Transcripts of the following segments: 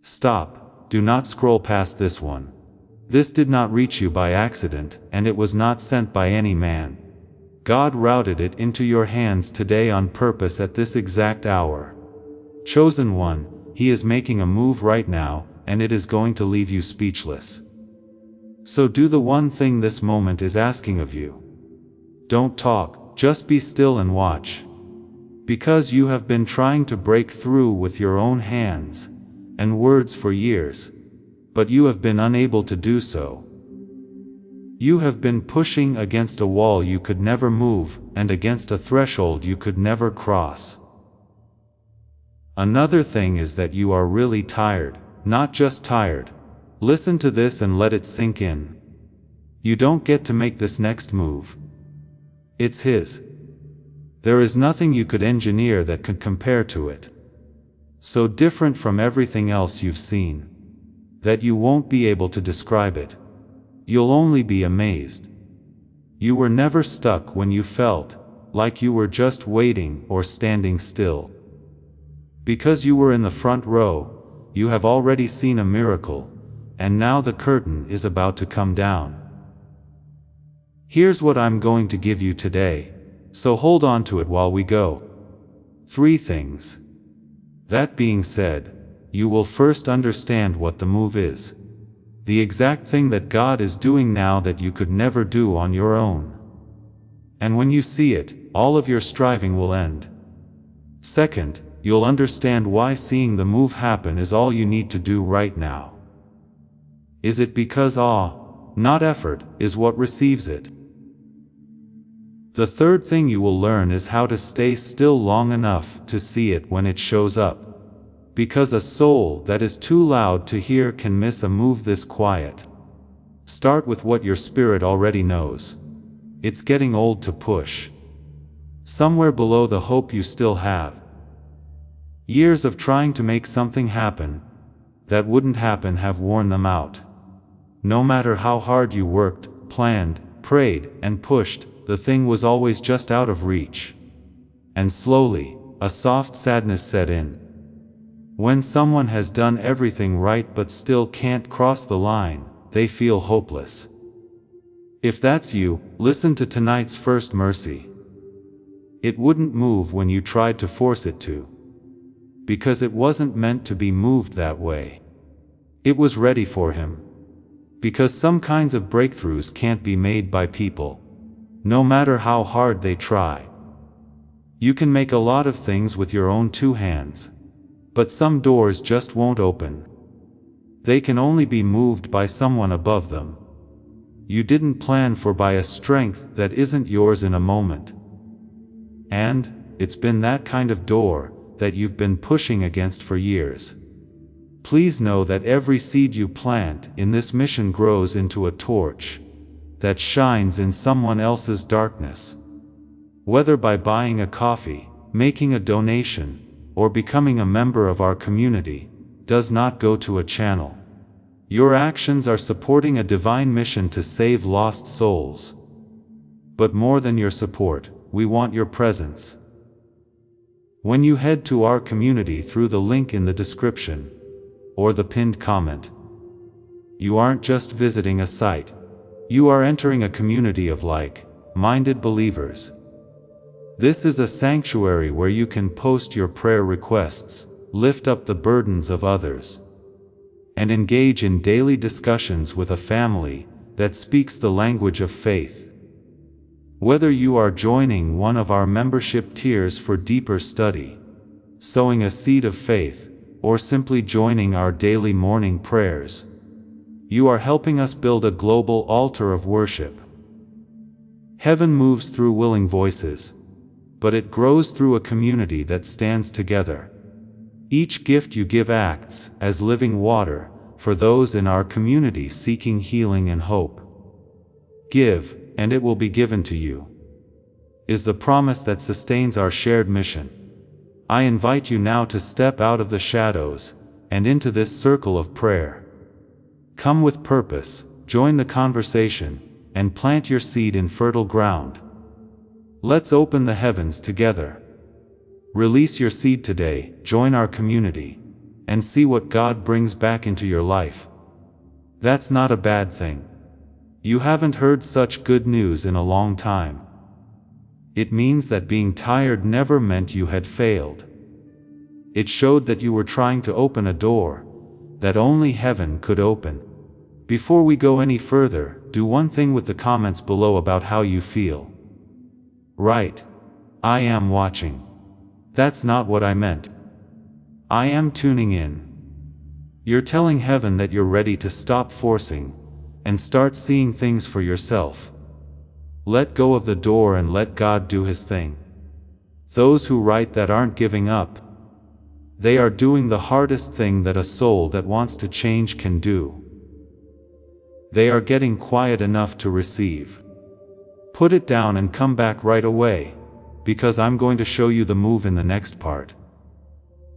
Stop, do not scroll past this one. This did not reach you by accident, and it was not sent by any man. God routed it into your hands today on purpose at this exact hour. Chosen one, He is making a move right now, and it is going to leave you speechless. So do the one thing this moment is asking of you. Don't talk, just be still and watch. Because you have been trying to break through with your own hands and words for years, but you have been unable to do so. You have been pushing against a wall you could never move, and against a threshold you could never cross. Another thing is that you are really tired, not just tired. Listen to this and let it sink in. You don't get to make this next move. It's His. There is nothing you could engineer that could compare to it. So different from everything else you've seen, that you won't be able to describe it. You'll only be amazed. You were never stuck when you felt like you were just waiting or standing still. Because you were in the front row, you have already seen a miracle, and now the curtain is about to come down. Here's what I'm going to give you today, so hold on to it while we go. 3 things. That being said, you will first understand what the move is. The exact thing that God is doing now that you could never do on your own. And when you see it, all of your striving will end. Second, you'll understand why seeing the move happen is all you need to do right now. Is it because awe, not effort, is what receives it? The third thing you will learn is how to stay still long enough to see it when it shows up. Because a soul that is too loud to hear can miss a move this quiet. Start with what your spirit already knows. It's getting old to push. Somewhere below the hope you still have. Years of trying to make something happen that wouldn't happen have worn them out. No matter how hard you worked, planned, prayed, and pushed, the thing was always just out of reach. And slowly, a soft sadness set in. When someone has done everything right but still can't cross the line, they feel hopeless. If that's you, listen to tonight's first mercy. It wouldn't move when you tried to force it to. Because it wasn't meant to be moved that way. It was ready for Him. Because some kinds of breakthroughs can't be made by people, no matter how hard they try. You can make a lot of things with your own 2 hands. But some doors just won't open. They can only be moved by someone above them. You didn't plan for by a strength that isn't yours in a moment. And it's been that kind of door that you've been pushing against for years. Please know that every seed you plant in this mission grows into a torch that shines in someone else's darkness. Whether by buying a coffee, making a donation, or becoming a member of our community, does not go to a channel. Your actions are supporting a divine mission to save lost souls. But more than your support, we want your presence. When you head to our community through the link in the description, or the pinned comment, you aren't just visiting a site. You are entering a community of like-minded believers. This is a sanctuary where you can post your prayer requests, lift up the burdens of others, and engage in daily discussions with a family that speaks the language of faith. Whether you are joining one of our membership tiers for deeper study, sowing a seed of faith, or simply joining our daily morning prayers, you are helping us build a global altar of worship. Heaven moves through willing voices, but it grows through a community that stands together. Each gift you give acts as living water for those in our community seeking healing and hope. Give, and it will be given to you, is the promise that sustains our shared mission. I invite you now to step out of the shadows and into this circle of prayer. Come with purpose, join the conversation, and plant your seed in fertile ground. Let's open the heavens together. Release your seed today, join our community, and see what God brings back into your life. That's not a bad thing. You haven't heard such good news in a long time. It means that being tired never meant you had failed. It showed that you were trying to open a door that only heaven could open. Before we go any further, do one thing with the comments below about how you feel. Right. I am watching. That's not what I meant. I am tuning in. You're telling heaven that you're ready to stop forcing and start seeing things for yourself. Let go of the door and let God do His thing. Those who write that aren't giving up. They are doing the hardest thing that a soul that wants to change can do. They are getting quiet enough to receive. Put it down and come back right away, because I'm going to show you the move in the next part.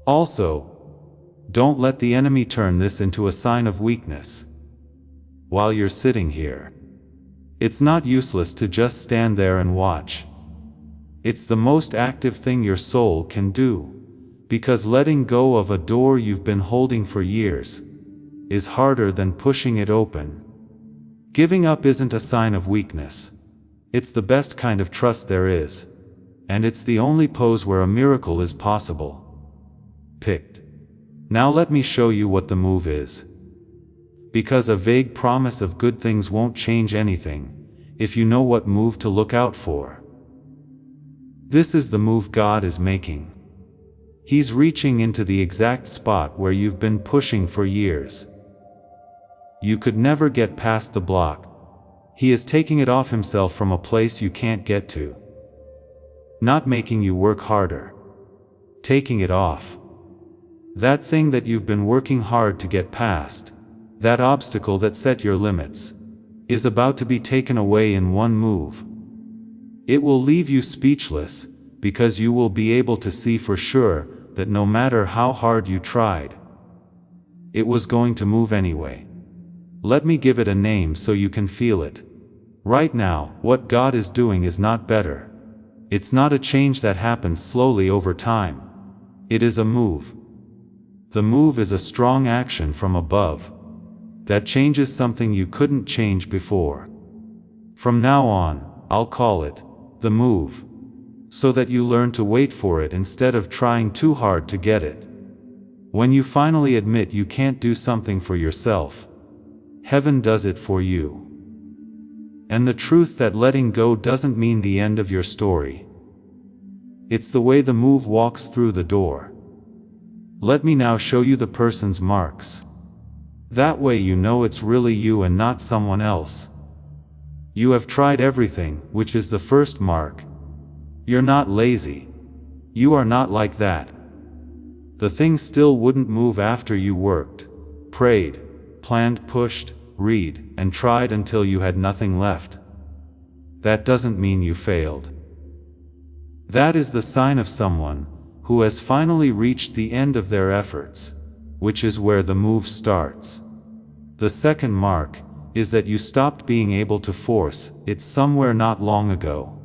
Also, don't let the enemy turn this into a sign of weakness. While you're sitting here, it's not useless to just stand there and watch. It's the most active thing your soul can do, because letting go of a door you've been holding for years is harder than pushing it open. Giving up isn't a sign of weakness. It's the best kind of trust there is, and it's the only pose where a miracle is possible. Picked. Now let me show you what the move is. Because a vague promise of good things won't change anything if you know what move to look out for. This is the move God is making. He's reaching into the exact spot where you've been pushing for years. You could never get past the block. He is taking it off Himself from a place you can't get to. Not making you work harder. Taking it off. That thing that you've been working hard to get past, that obstacle that set your limits, is about to be taken away in one move. It will leave you speechless, because you will be able to see for sure that no matter how hard you tried, it was going to move anyway. Let me give it a name so you can feel it. Right now, what God is doing is not better. It's not a change that happens slowly over time. It is a move. The move is a strong action from above that changes something you couldn't change before. From now on, I'll call it the move, so that you learn to wait for it instead of trying too hard to get it. When you finally admit you can't do something for yourself, heaven does it for you. And the truth that letting go doesn't mean the end of your story. It's the way the move walks through the door. Let me now show you the person's marks. That way you know it's really you and not someone else. You have tried everything, which is the first mark. You're not lazy. You are not like that. The thing still wouldn't move after you worked, prayed, planned, pushed, read, and tried until you had nothing left. That doesn't mean you failed. That is the sign of someone who has finally reached the end of their efforts, which is where the move starts. The second mark is that you stopped being able to force it somewhere not long ago.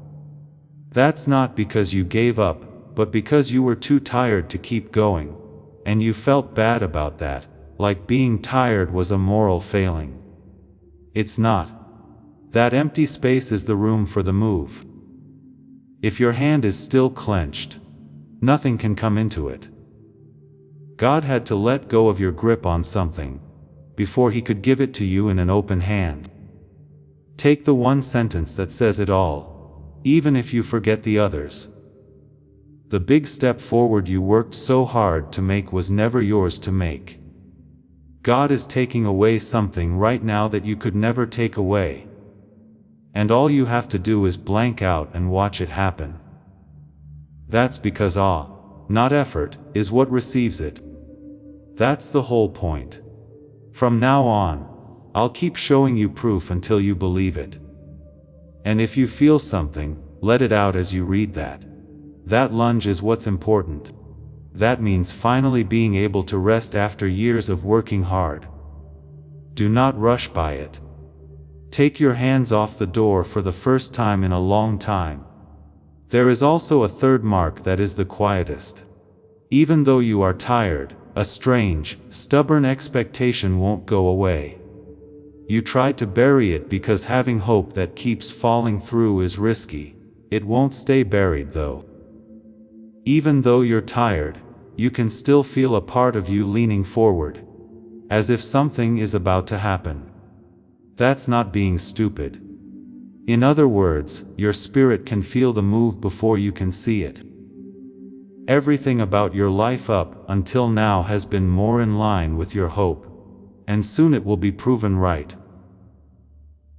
That's not because you gave up, but because you were too tired to keep going, and you felt bad about that, like being tired was a moral failing. It's not. That empty space is the room for the move. If your hand is still clenched, nothing can come into it. God had to let go of your grip on something before He could give it to you in an open hand. Take the one sentence that says it all, even if you forget the others. The big step forward you worked so hard to make was never yours to make. God is taking away something right now that you could never take away. And all you have to do is blank out and watch it happen. That's because awe, not effort, is what receives it. That's the whole point. From now on, I'll keep showing you proof until you believe it. And if you feel something, let it out as you read that. That lunge is what's important. That means finally being able to rest after years of working hard. Do not rush by it. Take your hands off the door for the first time in a long time. There is also a third mark that is the quietest. Even though you are tired, a strange, stubborn expectation won't go away. You try to bury it because having hope that keeps falling through is risky. It won't stay buried though. Even though you're tired, you can still feel a part of you leaning forward, as if something is about to happen. That's not being stupid. In other words, your spirit can feel the move before you can see it. Everything about your life up until now has been more in line with your hope, and soon it will be proven right.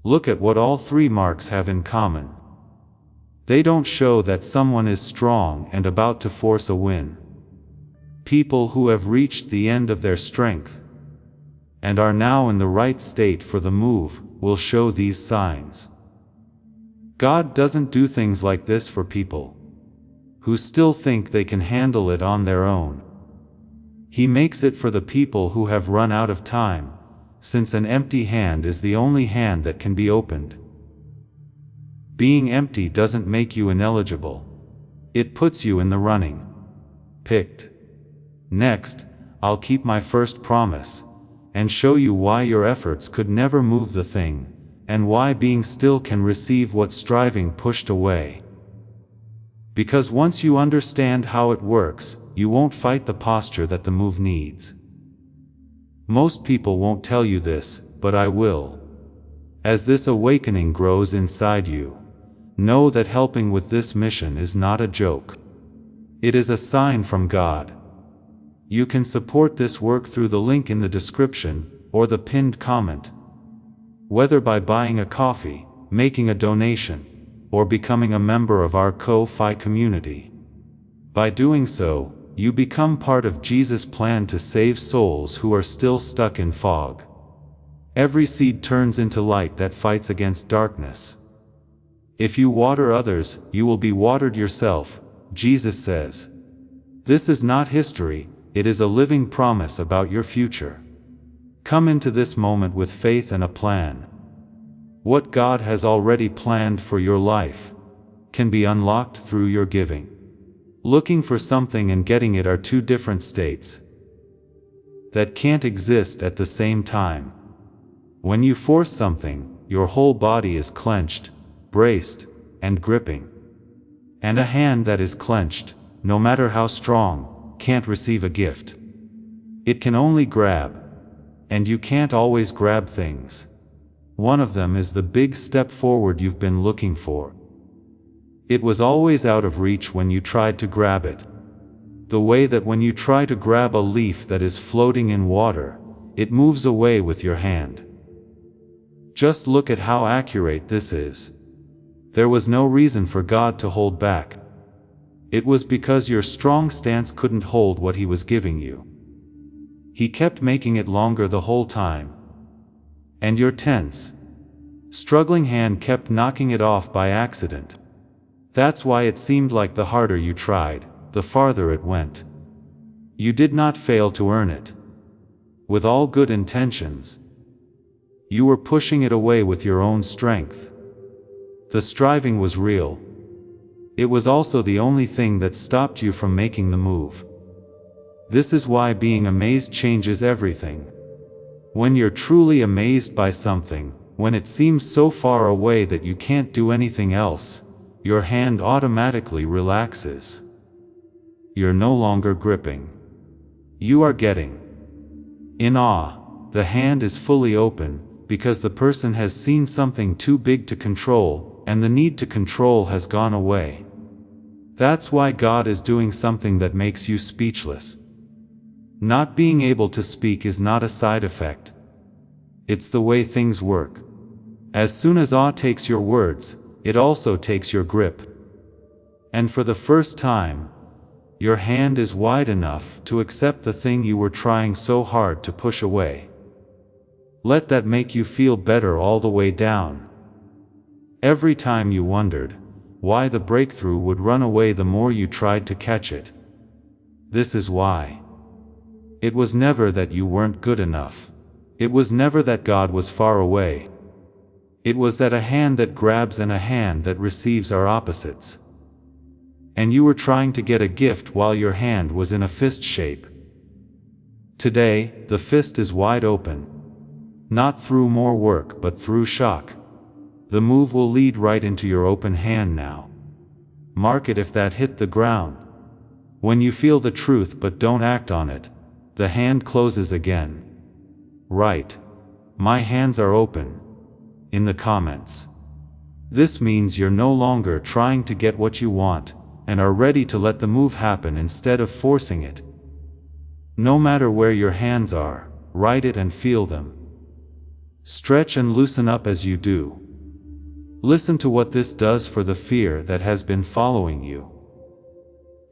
Look at what all three marks have in common. They don't show that someone is strong and about to force a win. People who have reached the end of their strength and are now in the right state for the move will show these signs. God doesn't do things like this for people who still think they can handle it on their own. He makes it for the people who have run out of time, since an empty hand is the only hand that can be opened. Being empty doesn't make you ineligible. It puts you in the running. Picked. Next, I'll keep my first promise, and show you why your efforts could never move the thing, and why being still can receive what striving pushed away. Because once you understand how it works, you won't fight the posture that the move needs. Most people won't tell you this, but I will. As this awakening grows inside you, know that helping with this mission is not a joke. It is a sign from God. You can support this work through the link in the description, or the pinned comment. Whether by buying a coffee, making a donation, or becoming a member of our Ko-Fi community. By doing so, you become part of Jesus' plan to save souls who are still stuck in fog. Every seed turns into light that fights against darkness. If you water others, you will be watered yourself, Jesus says. This is not history, it is a living promise about your future. Come into this moment with faith and a plan. What God has already planned for your life can be unlocked through your giving. Looking for something and getting it are two different states that can't exist at the same time. When you force something, your whole body is clenched, braced, and gripping. And a hand that is clenched, no matter how strong, can't receive a gift. It can only grab, and you can't always grab things. One of them is the big step forward you've been looking for. It was always out of reach when you tried to grab it. The way that when you try to grab a leaf that is floating in water, it moves away with your hand. Just look at how accurate this is. There was no reason for God to hold back. It was because your strong stance couldn't hold what He was giving you. He kept making it longer the whole time. And your tense, struggling hand kept knocking it off by accident. That's why it seemed like the harder you tried, the farther it went. You did not fail to earn it. With all good intentions, you were pushing it away with your own strength. The striving was real. It was also the only thing that stopped you from making the move. This is why being amazed changes everything. When you're truly amazed by something, when it seems so far away that you can't do anything else, your hand automatically relaxes. You're no longer gripping. You are getting in awe. The hand is fully open, because the person has seen something too big to control, and the need to control has gone away. That's why God is doing something that makes you speechless. Not being able to speak is not a side effect. It's the way things work. As soon as awe takes your words, it also takes your grip. And for the first time, your hand is wide enough to accept the thing you were trying so hard to push away. Let that make you feel better all the way down. Every time you wondered why the breakthrough would run away the more you tried to catch it. This is why. It was never that you weren't good enough. It was never that God was far away. It was that a hand that grabs and a hand that receives are opposites. And you were trying to get a gift while your hand was in a fist shape. Today, the fist is wide open. Not through more work but through shock. The move will lead right into your open hand now. Mark it if that hit the ground. When you feel the truth but don't act on it, the hand closes again. Write, "My hands are open," in the comments. This means you're no longer trying to get what you want, and are ready to let the move happen instead of forcing it. No matter where your hands are, write it and feel them. Stretch and loosen up as you do. Listen to what this does for the fear that has been following you.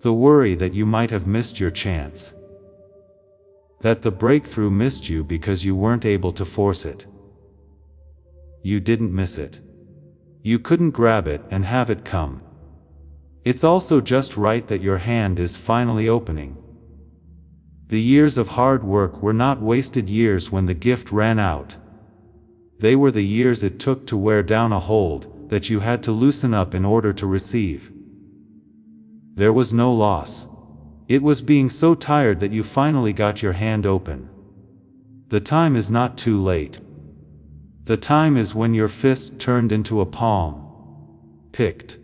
The worry that you might have missed your chance. That the breakthrough missed you because you weren't able to force it. You didn't miss it. You couldn't grab it and have it come. It's also just right that your hand is finally opening. The years of hard work were not wasted years when the gift ran out. They were the years it took to wear down a hold that you had to loosen up in order to receive. There was no loss. It was being so tired that you finally got your hand open. The time is not too late. The time is when your fist turned into a palm. Picked.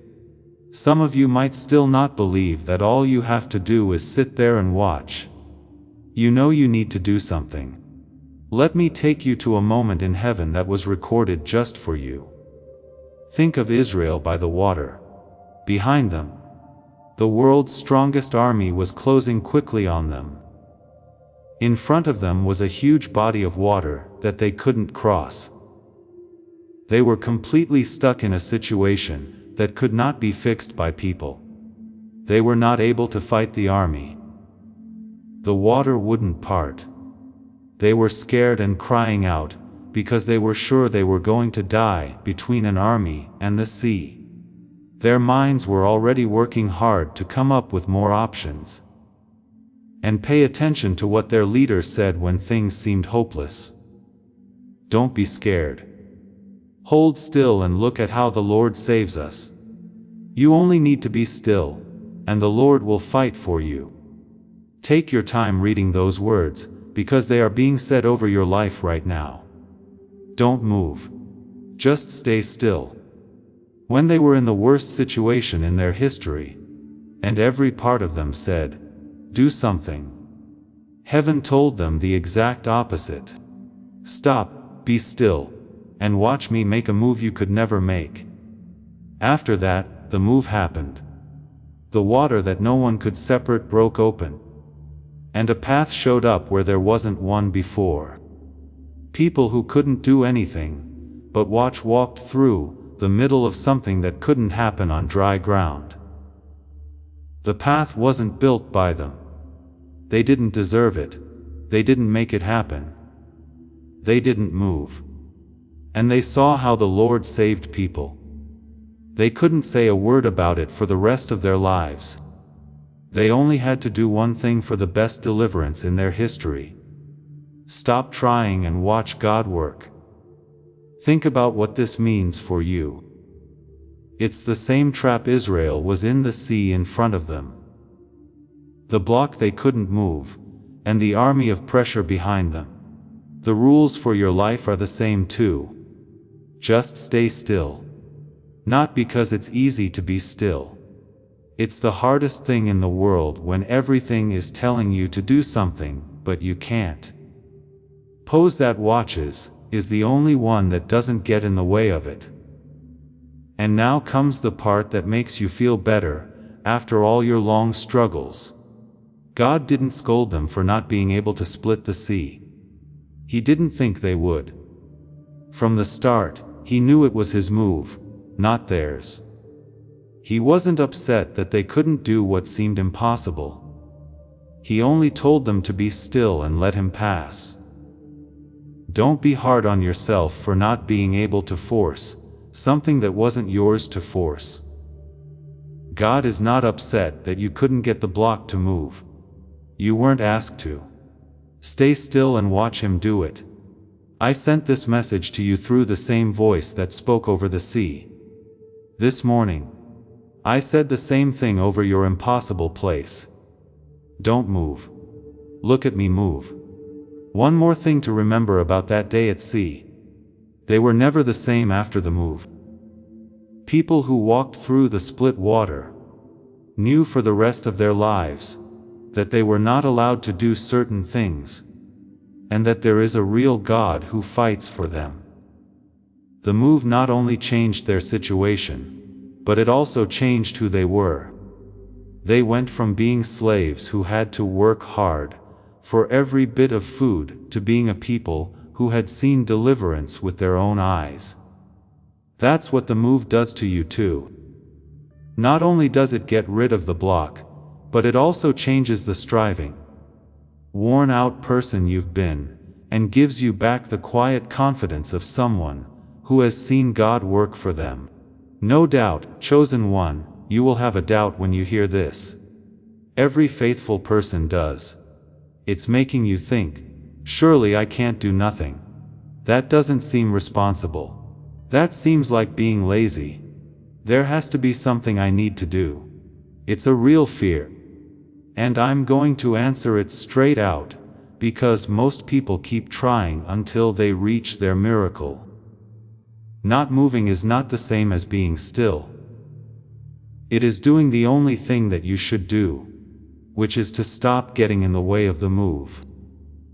Some of you might still not believe that all you have to do is sit there and watch. You know you need to do something. Let me take you to a moment in heaven that was recorded just for you. Think of Israel by the water. Behind them, the world's strongest army was closing quickly on them. In front of them was a huge body of water that they couldn't cross. They were completely stuck in a situation that could not be fixed by people. They were not able to fight the army. The water wouldn't part. They were scared and crying out, because they were sure they were going to die between an army and the sea. Their minds were already working hard to come up with more options. And pay attention to what their leader said when things seemed hopeless. Don't be scared. Hold still and look at how the Lord saves us. You only need to be still, and the Lord will fight for you. Take your time reading those words, because they are being said over your life right now. Don't move. Just stay still. When they were in the worst situation in their history, and every part of them said, "Do something," heaven told them the exact opposite. Stop, be still, and watch me make a move you could never make. After that, the move happened. The water that no one could separate broke open. And a path showed up where there wasn't one before. People who couldn't do anything but watch walked through the middle of something that couldn't happen on dry ground. The path wasn't built by them. They didn't deserve it. They didn't make it happen. They didn't move. And they saw how the Lord saved people. They couldn't say a word about it for the rest of their lives. They only had to do one thing for the best deliverance in their history. Stop trying and watch God work. Think about what this means for you. It's the same trap Israel was in, the sea in front of them. The block they couldn't move, and the army of pressure behind them. The rules for your life are the same too. Just stay still. Not because it's easy to be still. It's the hardest thing in the world when everything is telling you to do something, but you can't. Pose that watches is the only one that doesn't get in the way of it. And now comes the part that makes you feel better, after all your long struggles. God didn't scold them for not being able to split the sea. He didn't think they would. From the start, he knew it was his move, not theirs. He wasn't upset that they couldn't do what seemed impossible. He only told them to be still and let him pass. Don't be hard on yourself for not being able to force something that wasn't yours to force. God is not upset that you couldn't get the block to move. You weren't asked to. Stay still and watch him do it. I sent this message to you through the same voice that spoke over the sea. This morning, I said the same thing over your impossible place. Don't move. Look at me move. One more thing to remember about that day at sea. They were never the same after the move. People who walked through the split water knew for the rest of their lives that they were not allowed to do certain things, and that there is a real God who fights for them. The move not only changed their situation, but it also changed who they were. They went from being slaves who had to work hard for every bit of food to being a people who had seen deliverance with their own eyes. That's what the move does to you too. Not only does it get rid of the block, but it also changes the striving, worn-out person you've been, and gives you back the quiet confidence of someone who has seen God work for them. No doubt, chosen one, you will have a doubt when you hear this. Every faithful person does. It's making you think, surely I can't do nothing. That doesn't seem responsible. That seems like being lazy. There has to be something I need to do. It's a real fear. And I'm going to answer it straight out, because most people keep trying until they reach their miracle. Not moving is not the same as being still. It is doing the only thing that you should do, which is to stop getting in the way of the move.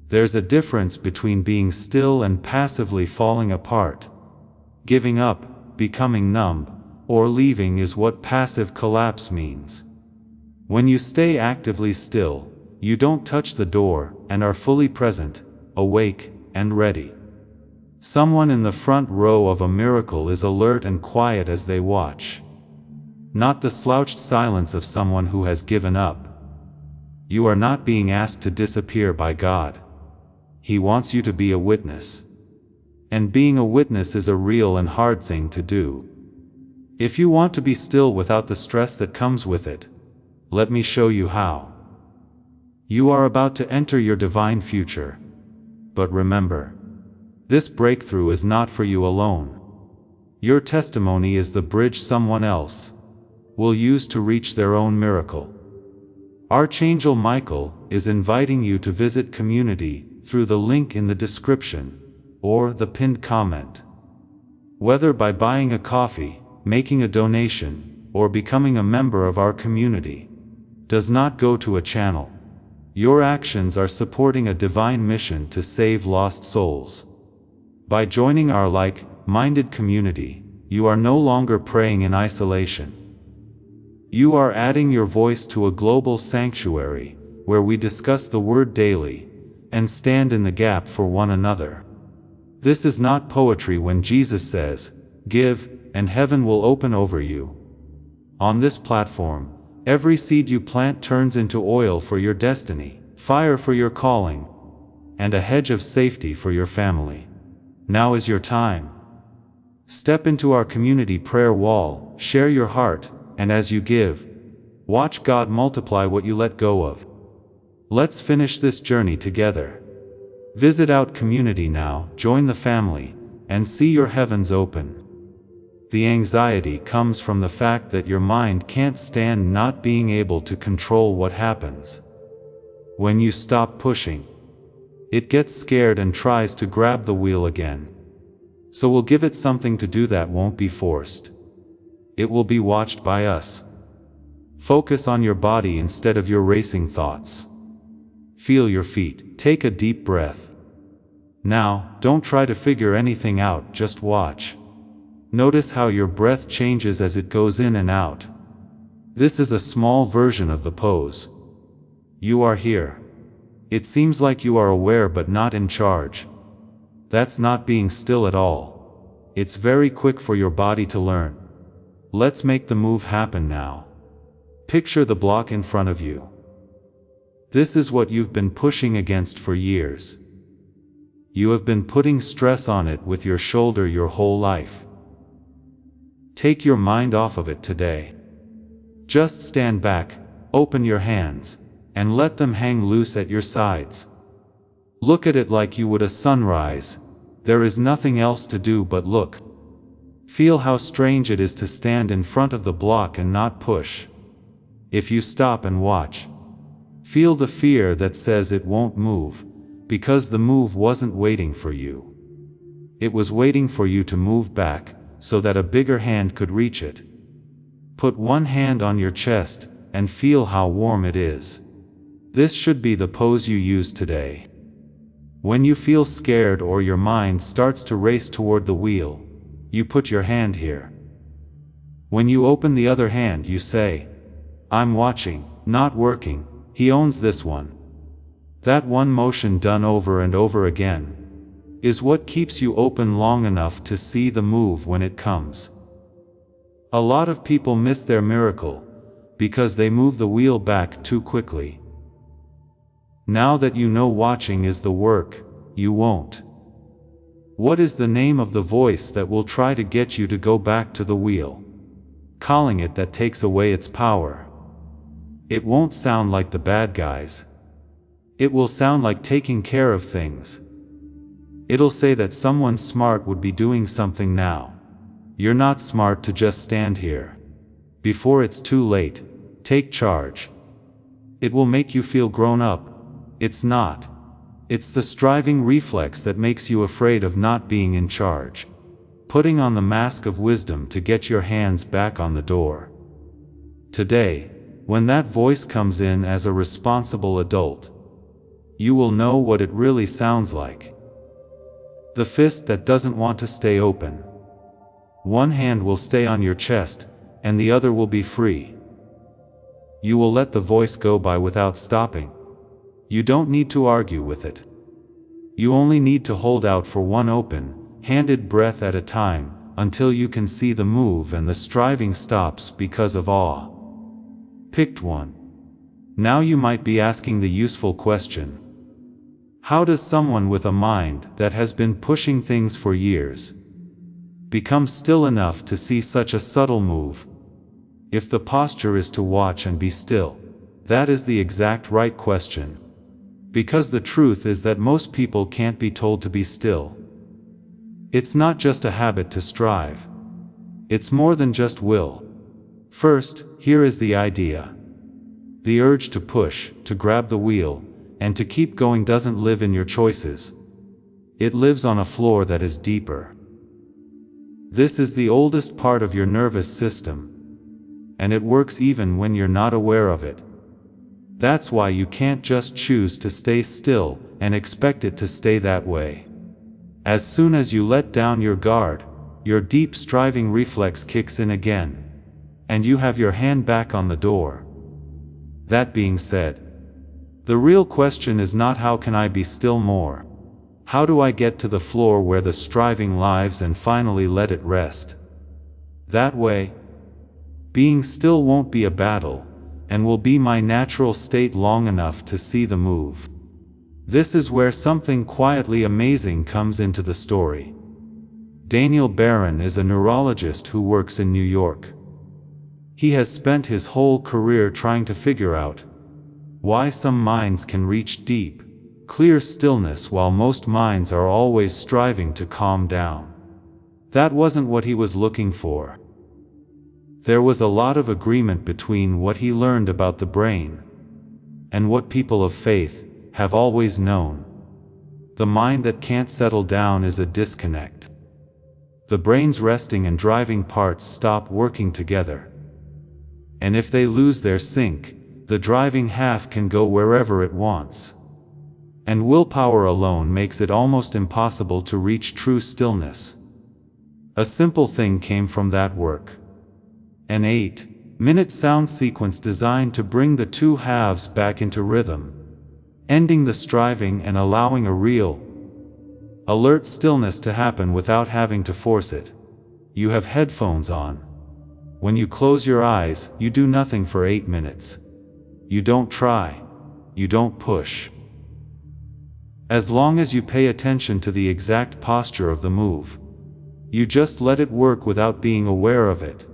There's a difference between being still and passively falling apart. Giving up, becoming numb, or leaving is what passive collapse means. When you stay actively still, you don't touch the door and are fully present, awake, and ready. Someone in the front row of a miracle is alert and quiet as they watch. Not the slouched silence of someone who has given up. You are not being asked to disappear by God. He wants you to be a witness. And being a witness is a real and hard thing to do. If you want to be still without the stress that comes with it, let me show you how. You are about to enter your divine future. But remember, this breakthrough is not for you alone. Your testimony is the bridge someone else will use to reach their own miracle. Archangel Michael is inviting you to visit community through the link in the description or the pinned comment. Whether by buying a coffee, making a donation, or becoming a member of our community, does not go to a channel. Your actions are supporting a divine mission to save lost souls. By joining our like-minded community, you are no longer praying in isolation. You are adding your voice to a global sanctuary, where we discuss the Word daily, and stand in the gap for one another. This is not poetry when Jesus says, "Give, and heaven will open over you." On this platform, every seed you plant turns into oil for your destiny, fire for your calling, and a hedge of safety for your family. Now is your time. Step into our community prayer wall, share your heart, and as you give, watch God multiply what you let go of. Let's finish this journey together. Visit our community now, join the family, and see your heavens open. The anxiety comes from the fact that your mind can't stand not being able to control what happens. When you stop pushing, it gets scared and tries to grab the wheel again. So we'll give it something to do that won't be forced. It will be watched by us. Focus on your body instead of your racing thoughts. Feel your feet. Take a deep breath. Now, don't try to figure anything out, just watch. Notice how your breath changes as it goes in and out. This is a small version of the pose. You are here. It seems like you are aware but not in charge. That's not being still at all. It's very quick for your body to learn. Let's make the move happen now. Picture the block in front of you. This is what you've been pushing against for years. You have been putting stress on it with your shoulder your whole life. Take your mind off of it today. Just stand back, open your hands, and let them hang loose at your sides. Look at it like you would a sunrise. There is nothing else to do but look. Feel how strange it is to stand in front of the block and not push. If you stop and watch, feel the fear that says it won't move, because the move wasn't waiting for you. It was waiting for you to move back, so that a bigger hand could reach it. Put one hand on your chest, and feel how warm it is. This should be the pose you use today. When you feel scared or your mind starts to race toward the wheel, you put your hand here. When you open the other hand, you say, "I'm watching, not working, he owns this one." That one motion done over and over again is what keeps you open long enough to see the move when it comes. A lot of people miss their miracle because they move the wheel back too quickly. Now that you know watching is the work, you won't. What is the name of the voice that will try to get you to go back to the wheel? Calling it that takes away its power. It won't sound like the bad guys. It will sound like taking care of things. It'll say that someone smart would be doing something now. You're not smart to just stand here. Before it's too late, take charge. It will make you feel grown up. It's not. It's the striving reflex that makes you afraid of not being in charge. Putting on the mask of wisdom to get your hands back on the door. Today, when that voice comes in as a responsible adult, you will know what it really sounds like. The fist that doesn't want to stay open. One hand will stay on your chest, and the other will be free. You will let the voice go by without stopping. You don't need to argue with it. You only need to hold out for one open-handed breath at a time, until you can see the move and the striving stops because of awe. Picked one. Now you might be asking the useful question. How does someone with a mind that has been pushing things for years become still enough to see such a subtle move? If the posture is to watch and be still, that is the exact right question. Because the truth is that most people can't be told to be still. It's not just a habit to strive. It's more than just will. First, here is the idea. The urge to push, to grab the wheel, and to keep going doesn't live in your choices. It lives on a floor that is deeper. This is the oldest part of your nervous system, and it works even when you're not aware of it. That's why you can't just choose to stay still and expect it to stay that way. As soon as you let down your guard, your deep striving reflex kicks in again, and you have your hand back on the door. That being said, the real question is not how can I be still more? How do I get to the floor where the striving lives and finally let it rest? That way, being still won't be a battle, and will be my natural state long enough to see the move. This is where something quietly amazing comes into the story. Daniel Barron is a neurologist who works in New York. He has spent his whole career trying to figure out why some minds can reach deep, clear stillness while most minds are always striving to calm down. That wasn't what he was looking for. There was a lot of agreement between what he learned about the brain and what people of faith have always known. The mind that can't settle down is a disconnect. The brain's resting and driving parts stop working together. And if they lose their sync, the driving half can go wherever it wants. And willpower alone makes it almost impossible to reach true stillness. A simple thing came from that work. An 8-minute sound sequence designed to bring the two halves back into rhythm, ending the striving and allowing a real, alert stillness to happen without having to force it. You have headphones on. When you close your eyes, you do nothing for 8 minutes. You don't try. You don't push. As long as you pay attention to the exact posture of the move, you just let it work without being aware of it.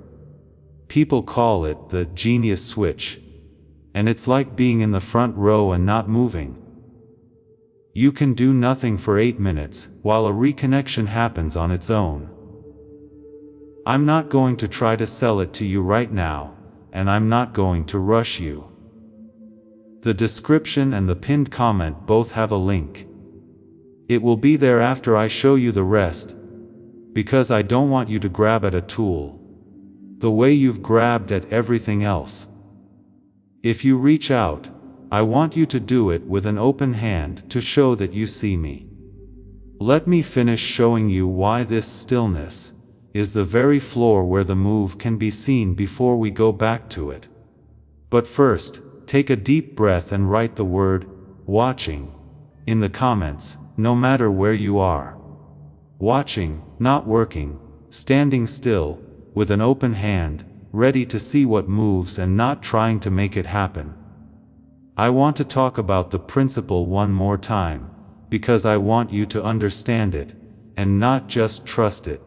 People call it the genius switch, and it's like being in the front row and not moving. You can do nothing for 8 minutes, while a reconnection happens on its own. I'm not going to try to sell it to you right now, and I'm not going to rush you. The description and the pinned comment both have a link. It will be there after I show you the rest, because I don't want you to grab at a tool the way you've grabbed at everything else. If you reach out, I want you to do it with an open hand to show that you see me. Let me finish showing you why this stillness is the very floor where the move can be seen before we go back to it. But first, take a deep breath and write the word watching in the comments, no matter where you are. Watching, not working, standing still, with an open hand, ready to see what moves and not trying to make it happen. I want to talk about the principle one more time, because I want you to understand it, and not just trust it.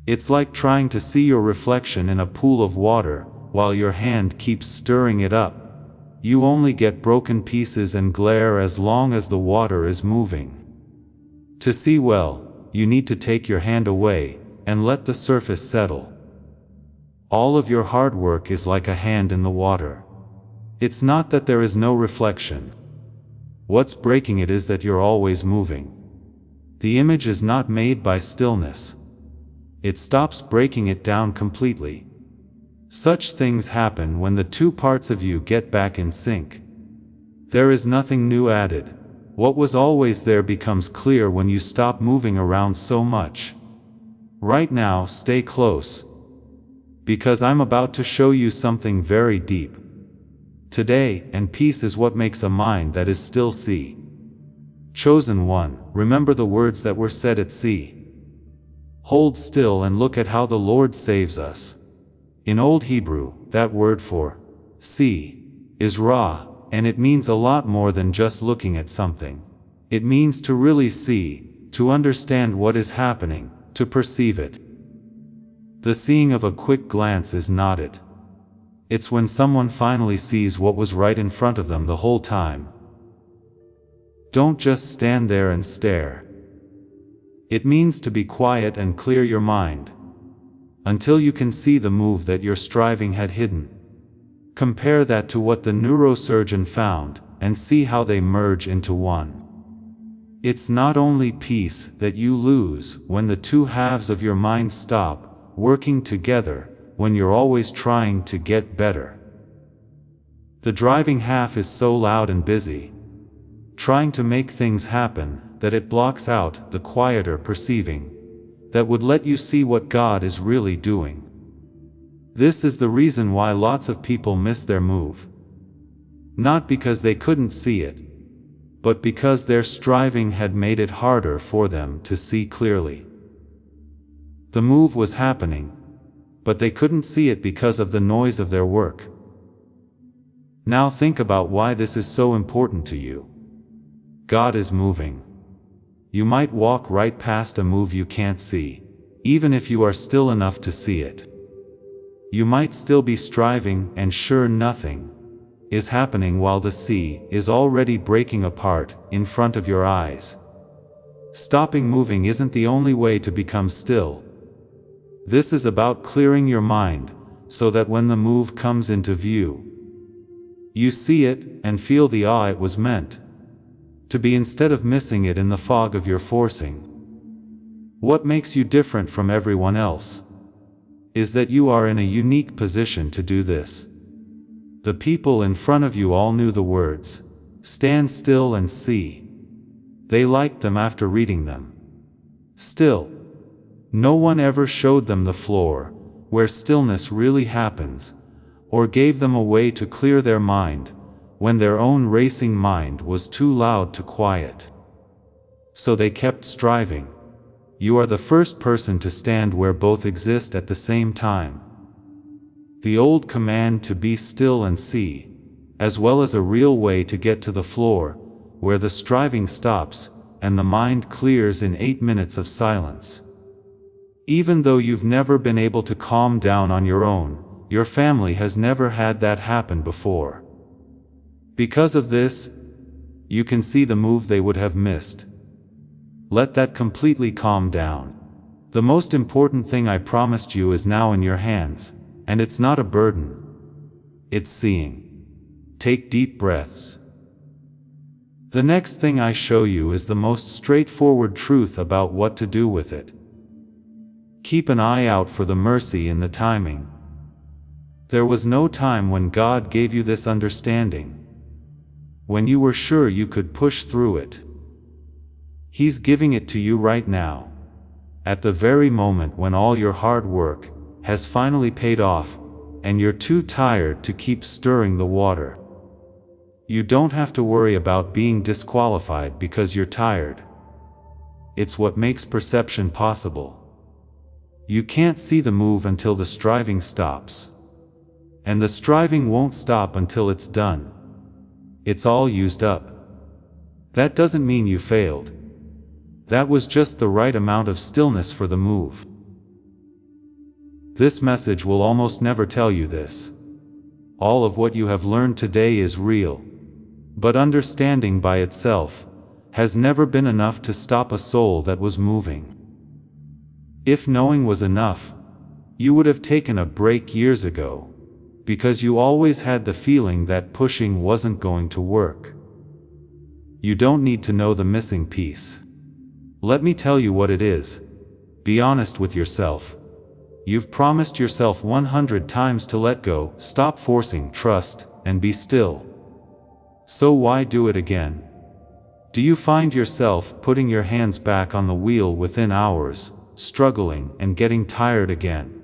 It's like trying to see your reflection in a pool of water, while your hand keeps stirring it up. You only get broken pieces and glare as long as the water is moving. To see well, you need to take your hand away, and let the surface settle. All of your hard work is like a hand in the water. It's not that there is no reflection. What's breaking it is that you're always moving. The image is not made by stillness. It stops breaking it down completely. Such things happen when the two parts of you get back in sync. There is nothing new added. What was always there becomes clear when you stop moving around so much. Right now, stay close, because I'm about to show you something very deep. Today, and peace is what makes a mind that is still see. Chosen one, remember the words that were said at sea. Hold still and look at how the Lord saves us. In Old Hebrew, that word for see is ra, and it means a lot more than just looking at something. It means to really see, to understand what is happening, to perceive it. The seeing of a quick glance is not it. It's when someone finally sees what was right in front of them the whole time. Don't just stand there and stare. It means to be quiet and clear your mind, until you can see the move that your striving had hidden. Compare that to what the neurosurgeon found, and see how they merge into one. It's not only peace that you lose when the two halves of your mind stop working together, when you're always trying to get better. The driving half is so loud and busy, trying to make things happen, that it blocks out the quieter perceiving, that would let you see what God is really doing. This is the reason why lots of people miss their move. Not because they couldn't see it, but because their striving had made it harder for them to see clearly. The move was happening, but they couldn't see it because of the noise of their work. Now think about why this is so important to you. God is moving. You might walk right past a move you can't see, even if you are still enough to see it. You might still be striving and sure nothing is happening while the sea is already breaking apart in front of your eyes. Stopping moving isn't the only way to become still. This is about clearing your mind, so that when the move comes into view, you see it and feel the awe it was meant to be, instead of missing it in the fog of your forcing. What makes you different from everyone else is that you are in a unique position to do this. The people in front of you all knew the words, "Stand still and see." They liked them after reading them. Still, no one ever showed them the floor, where stillness really happens, or gave them a way to clear their mind, when their own racing mind was too loud to quiet. So they kept striving. You are the first person to stand where both exist at the same time. The old command to be still and see, as well as a real way to get to the floor, where the striving stops, and the mind clears in 8 minutes of silence. Even though you've never been able to calm down on your own, your family has never had that happen before. Because of this, you can see the move they would have missed. Let that completely calm down. The most important thing I promised you is now in your hands, and it's not a burden. It's seeing. Take deep breaths. The next thing I show you is the most straightforward truth about what to do with it. Keep an eye out for the mercy in the timing. There was no time when God gave you this understanding, when you were sure you could push through it. He's giving it to you right now, at the very moment when all your hard work has finally paid off, and you're too tired to keep stirring the water. You don't have to worry about being disqualified because you're tired. It's what makes perception possible. You can't see the move until the striving stops. And the striving won't stop until it's done. It's all used up. That doesn't mean you failed. That was just the right amount of stillness for the move. This message will almost never tell you this. All of what you have learned today is real. But understanding by itself has never been enough to stop a soul that was moving. If knowing was enough, you would have taken a break years ago, because you always had the feeling that pushing wasn't going to work. You don't need to know the missing piece. Let me tell you what it is. Be honest with yourself. You've promised yourself 100 times to let go, stop forcing, trust, and be still. So why do it again? Do you find yourself putting your hands back on the wheel within hours, struggling and getting tired again?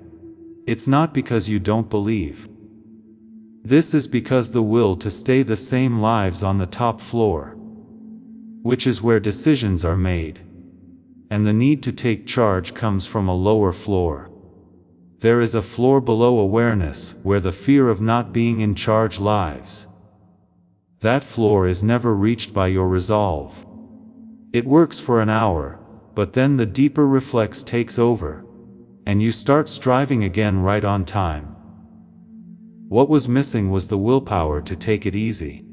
It's not because you don't believe. This is because the will to stay the same lives on the top floor, which is where decisions are made, and the need to take charge comes from a lower floor. There is a floor below awareness where the fear of not being in charge lives. That floor is never reached by your resolve. It works for an hour, but then the deeper reflex takes over, and you start striving again right on time. What was missing was the willpower to take it easy.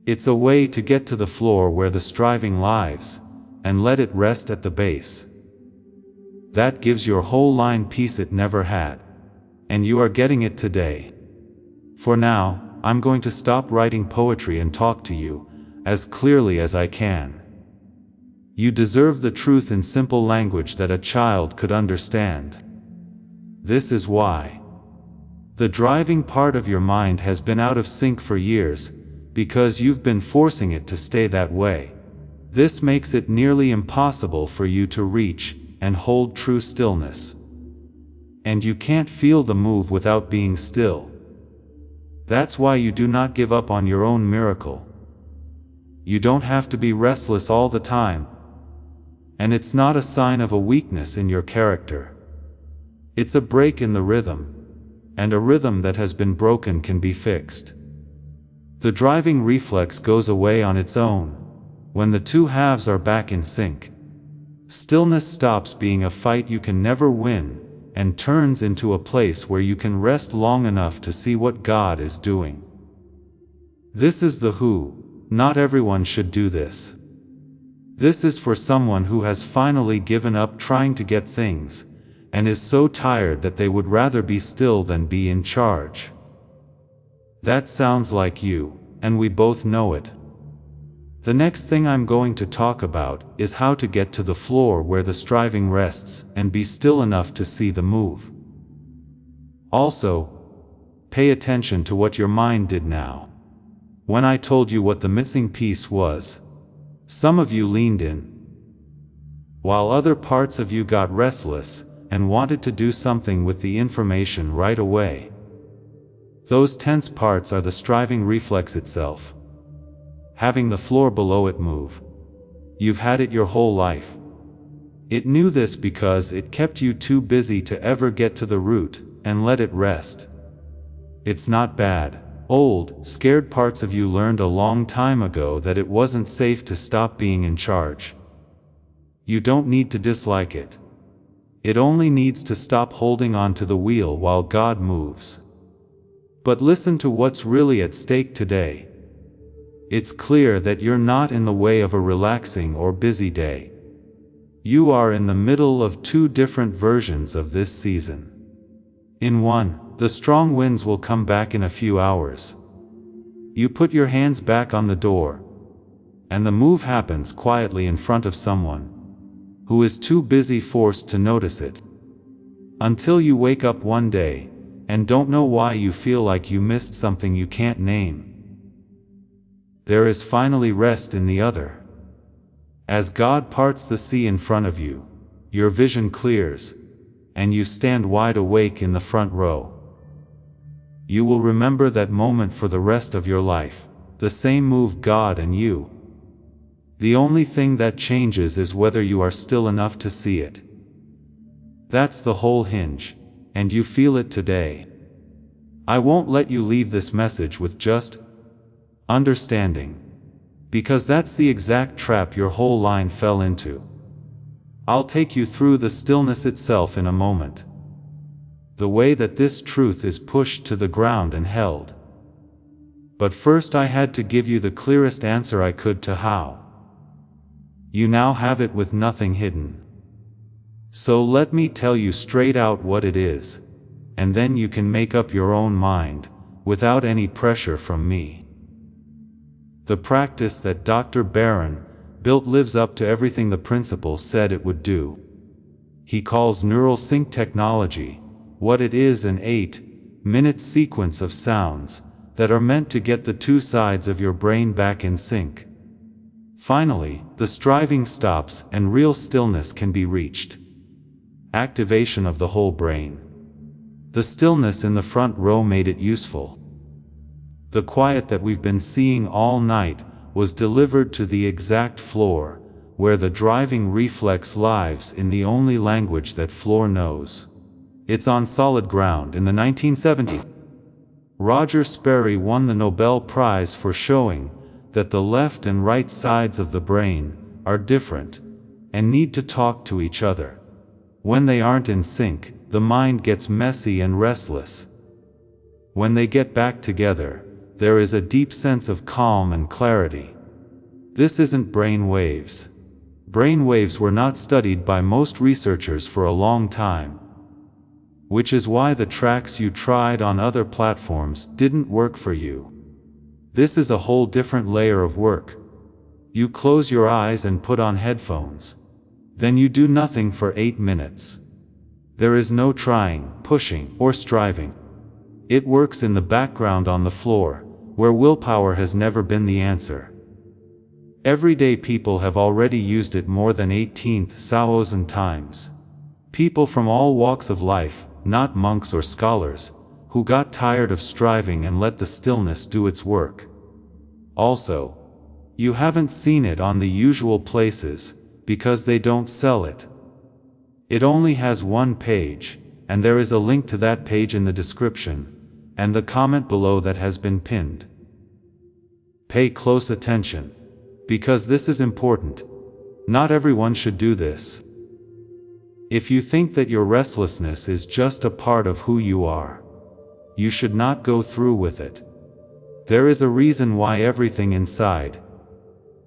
It's a way to get to the floor where the striving lives, and let it rest at the base. That gives your whole line peace it never had. And you are getting it today. For now, I'm going to stop writing poetry and talk to you, as clearly as I can. You deserve the truth in simple language that a child could understand. This is why. The driving part of your mind has been out of sync for years, because you've been forcing it to stay that way. This makes it nearly impossible for you to reach and hold true stillness. And you can't feel the move without being still. That's why you do not give up on your own miracle. You don't have to be restless all the time. And it's not a sign of a weakness in your character. It's a break in the rhythm. And a rhythm that has been broken can be fixed. The driving reflex goes away on its own, when the two halves are back in sync. Stillness stops being a fight you can never win, and turns into a place where you can rest long enough to see what God is doing. This is the who. Not everyone should do this. This is for someone who has finally given up trying to get things, and is so tired that they would rather be still than be in charge. That sounds like you, and we both know it. The next thing I'm going to talk about is how to get to the floor where the striving rests and be still enough to see the move. Also, pay attention to what your mind did now. When I told you what the missing piece was, some of you leaned in, while other parts of you got restless and wanted to do something with the information right away. Those tense parts are the striving reflex itself. Having the floor below it move. You've had it your whole life. It knew this because it kept you too busy to ever get to the root and let it rest. It's not bad. Old, scared parts of you learned a long time ago that it wasn't safe to stop being in charge. You don't need to dislike it. It only needs to stop holding on to the wheel while God moves. But listen to what's really at stake today. It's clear that you're not in the way of a relaxing or busy day. You are in the middle of two different versions of this season. In one, the strong winds will come back in a few hours. You put your hands back on the door, and the move happens quietly in front of someone who is too busy forced to notice it. Until you wake up one day, and don't know why you feel like you missed something you can't name. There is finally rest in the other. As God parts the sea in front of you, your vision clears, and you stand wide awake in the front row. You will remember that moment for the rest of your life, the same move God and you. The only thing that changes is whether you are still enough to see it. That's the whole hinge, and you feel it today. I won't let you leave this message with just understanding, because that's the exact trap your whole line fell into. I'll take you through the stillness itself in a moment. The way that this truth is pushed to the ground and held. But first I had to give you the clearest answer I could to how. You now have it with nothing hidden. So let me tell you straight out what it is, and then you can make up your own mind, without any pressure from me. The practice that Dr. Barron built lives up to everything the principal said it would do. He calls neural sync technology what it is: an 8-minute sequence of sounds that are meant to get the two sides of your brain back in sync. Finally, the striving stops and real stillness can be reached. Activation of the whole brain. The stillness in the front row made it useful. The quiet that we've been seeing all night was delivered to the exact floor, where the driving reflex lives in the only language that floor knows. It's on solid ground. In the 1970s, Roger Sperry won the Nobel Prize for showing that the left and right sides of the brain are different and need to talk to each other. When they aren't in sync, the mind gets messy and restless. When they get back together, there is a deep sense of calm and clarity. This isn't brain waves. Brain waves were not studied by most researchers for a long time, which is why the tracks you tried on other platforms didn't work for you. This is a whole different layer of work. You close your eyes and put on headphones. Then you do nothing for 8 minutes. There is no trying, pushing, or striving. It works in the background on the floor, where willpower has never been the answer. Everyday people have already used it more than 18,000 times. People from all walks of life, not monks or scholars, who got tired of striving and let the stillness do its work. Also, you haven't seen it on the usual places, because they don't sell it. It only has one page, and there is a link to that page in the description, and the comment below that has been pinned. Pay close attention, because this is important. Not everyone should do this. If you think that your restlessness is just a part of who you are, you should not go through with it. There is a reason why everything inside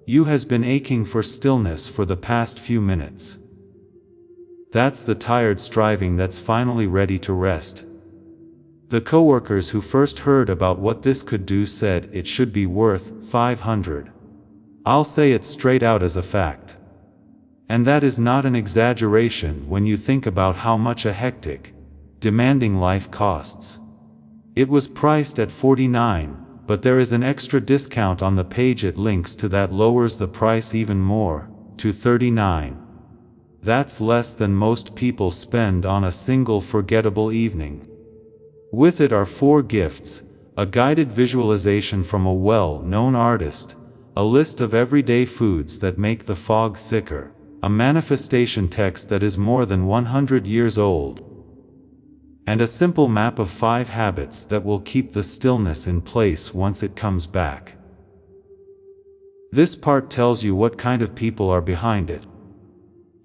you has been aching for stillness for the past few minutes. That's the tired striving that's finally ready to rest. The coworkers who first heard about what this could do said it should be worth $500. I'll say it straight out as a fact. And that is not an exaggeration when you think about how much a hectic, demanding life costs. It was priced at $49, but there is an extra discount on the page. It links to that lowers the price even more, to $39. That's less than most people spend on a single forgettable evening. With it are 4 gifts, a guided visualization from a well-known artist, a list of everyday foods that make the fog thicker, a manifestation text that is more than 100 years old, and a simple map of 5 habits that will keep the stillness in place once it comes back. This part tells you what kind of people are behind it.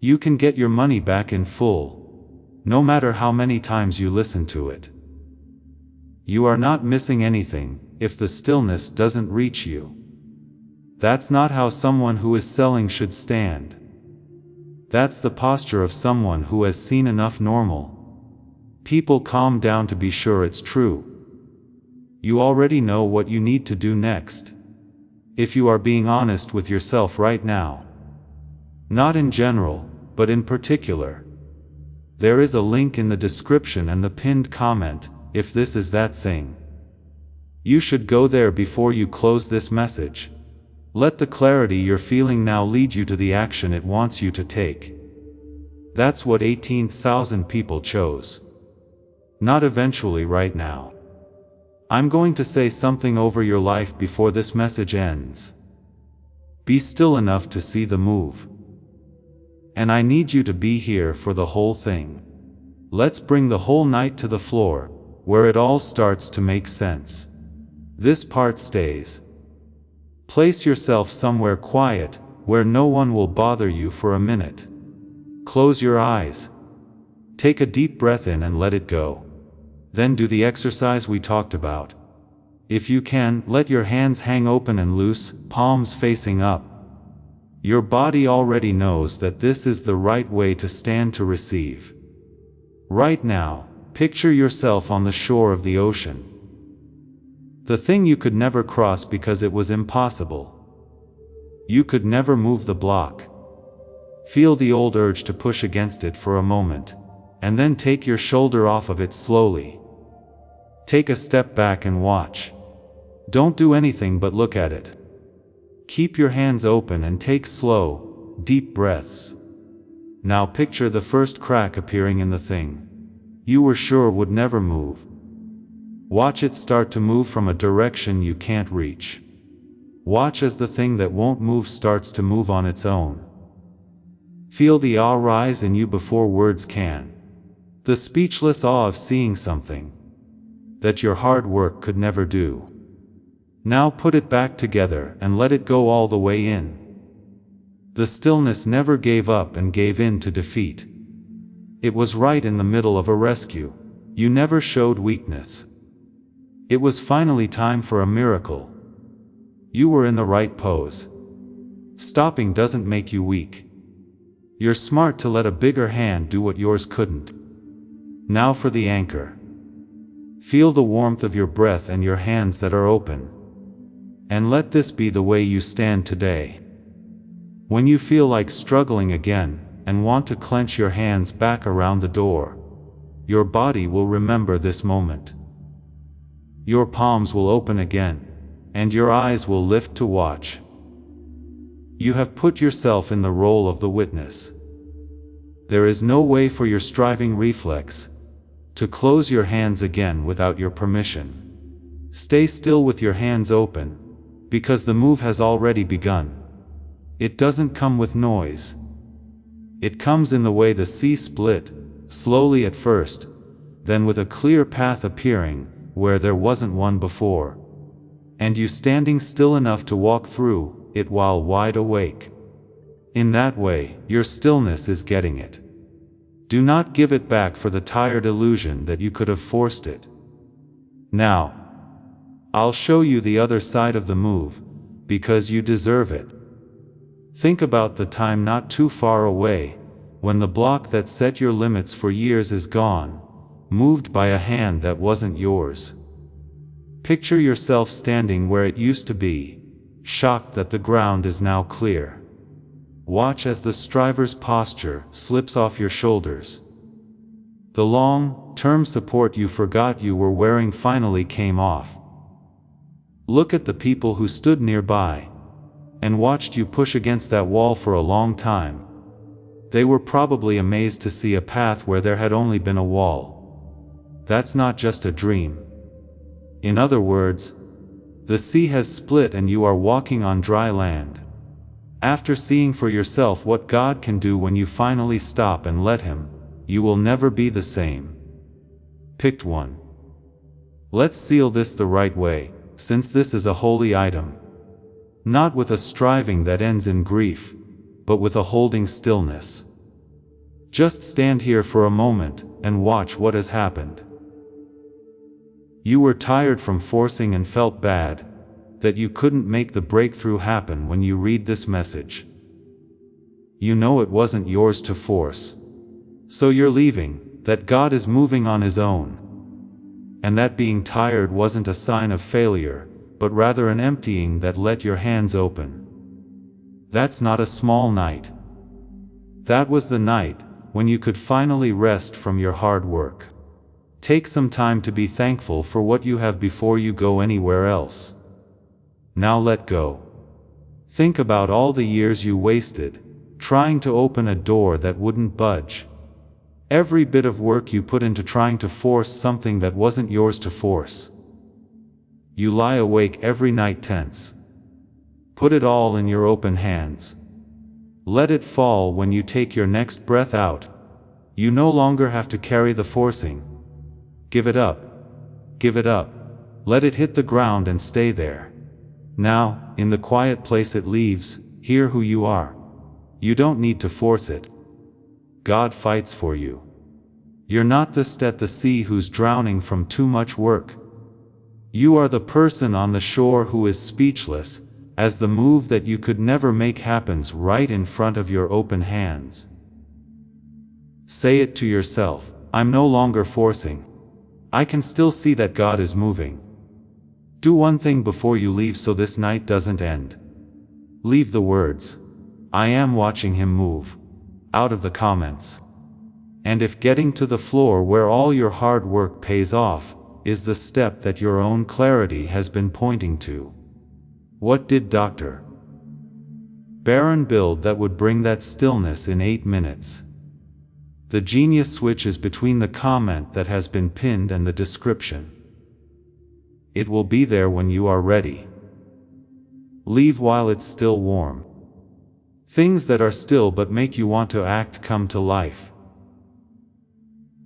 You can get your money back in full, no matter how many times you listen to it. You are not missing anything if the stillness doesn't reach you. That's not how someone who is selling should stand. That's the posture of someone who has seen enough normal people calm down to be sure it's true. You already know what you need to do next. If you are being honest with yourself right now. Not in general, but in particular. There is a link in the description and the pinned comment, if this is that thing. You should go there before you close this message. Let the clarity you're feeling now lead you to the action it wants you to take. That's what 18,000 people chose. Not eventually right now. I'm going to say something over your life before this message ends. Be still enough to see the move. And I need you to be here for the whole thing. Let's bring the whole night to the floor, where it all starts to make sense. This part stays. Place yourself somewhere quiet, where no one will bother you for a minute. Close your eyes. Take a deep breath in and let it go. Then do the exercise we talked about. If you can, let your hands hang open and loose, palms facing up. Your body already knows that this is the right way to stand to receive. Right now, picture yourself on the shore of the ocean. The thing you could never cross because it was impossible. You could never move the block. Feel the old urge to push against it for a moment, and then take your shoulder off of it slowly. Take a step back and watch. Don't do anything but look at it. Keep your hands open and take slow, deep breaths. Now picture the first crack appearing in the thing you were sure would never move. Watch it start to move from a direction you can't reach. Watch as the thing that won't move starts to move on its own. Feel the awe rise in you before words can. The speechless awe of seeing something that your hard work could never do. Now put it back together and let it go all the way in. The stillness never gave up and gave in to defeat. It was right in the middle of a rescue. You never showed weakness. It was finally time for a miracle. You were in the right pose. Stopping doesn't make you weak. You're smart to let a bigger hand do what yours couldn't. Now for the anchor. Feel the warmth of your breath and your hands that are open. And let this be the way you stand today. When you feel like struggling again, and want to clench your hands back around the door, your body will remember this moment. Your palms will open again, and your eyes will lift to watch. You have put yourself in the role of the witness. There is no way for your striving reflex to close your hands again without your permission. Stay still with your hands open, because the move has already begun. It doesn't come with noise. It comes in the way the sea split, slowly at first, then with a clear path appearing where there wasn't one before, and you standing still enough to walk through it while wide awake. In that way, your stillness is getting it. Do not give it back for the tired illusion that you could have forced it. Now, I'll show you the other side of the move, because you deserve it. Think about the time not too far away, when the block that set your limits for years is gone, moved by a hand that wasn't yours. Picture yourself standing where it used to be, shocked that the ground is now clear. Watch as the striver's posture slips off your shoulders. The long-term support you forgot you were wearing finally came off. Look at the people who stood nearby and watched you push against that wall for a long time. They were probably amazed to see a path where there had only been a wall. That's not just a dream. In other words, the sea has split and you are walking on dry land. After seeing for yourself what God can do when you finally stop and let Him, you will never be the same. Picked one. Let's seal this the right way, since this is a holy item. Not with a striving that ends in grief, but with a holding stillness. Just stand here for a moment and watch what has happened. You were tired from forcing and felt bad that you couldn't make the breakthrough happen when you read this message. You know it wasn't yours to force. So you're leaving, that God is moving on His own. And that being tired wasn't a sign of failure, but rather an emptying that let your hands open. That's not a small night. That was the night when you could finally rest from your hard work. Take some time to be thankful for what you have before you go anywhere else. Now let go. Think about all the years you wasted, trying to open a door that wouldn't budge. Every bit of work you put into trying to force something that wasn't yours to force. You lie awake every night tense. Put it all in your open hands. Let it fall when you take your next breath out. You no longer have to carry the forcing. Give it up. Give it up. Let it hit the ground and stay there. Now, in the quiet place it leaves, hear who you are. You don't need to force it. God fights for you. You're not the st at the sea who's drowning from too much work. You are the person on the shore who is speechless, as the move that you could never make happens right in front of your open hands. Say it to yourself, I'm no longer forcing. I can still see that God is moving. Do one thing before you leave so this night doesn't end. Leave the words, I am watching him move, out of the comments. And if getting to the floor where all your hard work pays off, is the step that your own clarity has been pointing to. What did Dr. Barron build that would bring that stillness in 8 minutes? The genius switch is between the comment that has been pinned and the description. It will be there when you are ready. Leave while it's still warm. Things that are still but make you want to act come to life.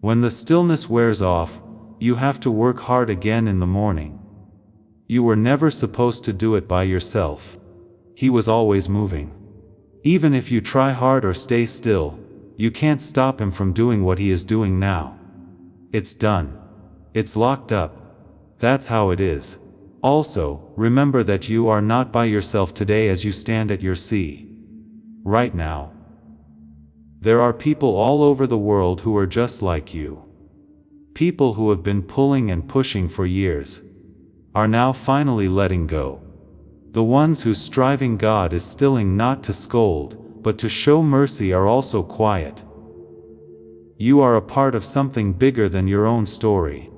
When the stillness wears off, you have to work hard again in the morning. You were never supposed to do it by yourself. He was always moving. Even if you try hard or stay still, you can't stop him from doing what he is doing now. It's done. It's locked up. That's how it is. Also, remember that you are not by yourself today as you stand at your sea. Right now. There are people all over the world who are just like you. People who have been pulling and pushing for years are now finally letting go. The ones whose striving God is stilling not to scold, but to show mercy are also quiet. You are a part of something bigger than your own story.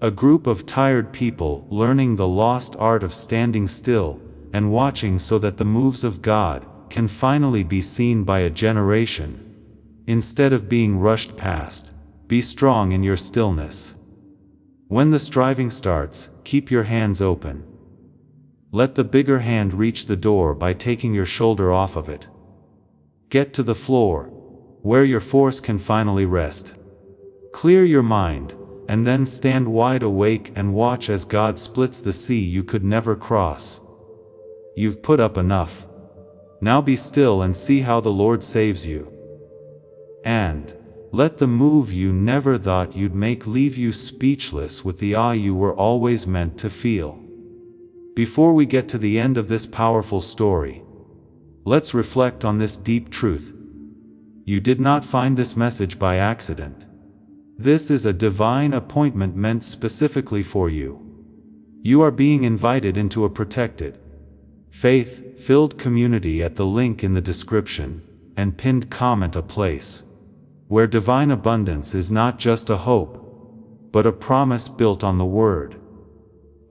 A group of tired people learning the lost art of standing still and watching so that the moves of God can finally be seen by a generation. Instead of being rushed past, be strong in your stillness. When the striving starts, keep your hands open. Let the bigger hand reach the door by taking your shoulder off of it. Get to the floor, where your force can finally rest. Clear your mind, and then stand wide awake and watch as God splits the sea you could never cross. You've put up enough. Now be still and see how the Lord saves you. And let the move you never thought you'd make leave you speechless with the awe you were always meant to feel. Before we get to the end of this powerful story, let's reflect on this deep truth. You did not find this message by accident. This is a divine appointment meant specifically for you. You are being invited into a protected, faith-filled community at the link in the description and pinned comment, a place where divine abundance is not just a hope, but a promise built on the Word.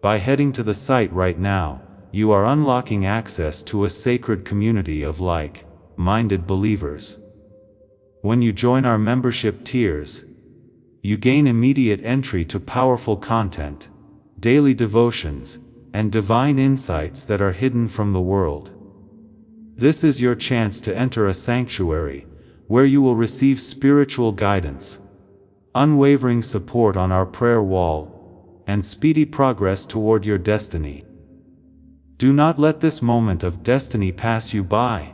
By heading to the site right now, you are unlocking access to a sacred community of like-minded believers. When you join our membership tiers, you gain immediate entry to powerful content, daily devotions, and divine insights that are hidden from the world. This is your chance to enter a sanctuary, where you will receive spiritual guidance, unwavering support on our prayer wall, and speedy progress toward your destiny. Do not let this moment of destiny pass you by.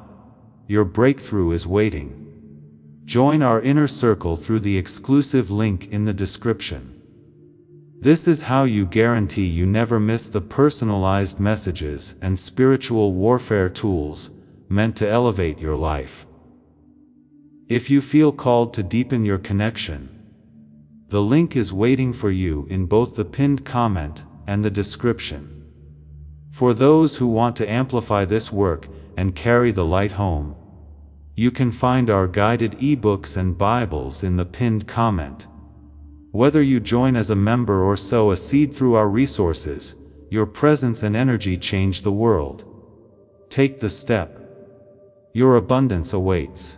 Your breakthrough is waiting. Join our inner circle through the exclusive link in the description. This is how you guarantee you never miss the personalized messages and spiritual warfare tools meant to elevate your life. If you feel called to deepen your connection, the link is waiting for you in both the pinned comment and the description. For those who want to amplify this work and carry the light home, you can find our guided ebooks and Bibles in the pinned comment. Whether you join as a member or sow a seed through our resources, your presence and energy change the world. Take the step. Your abundance awaits.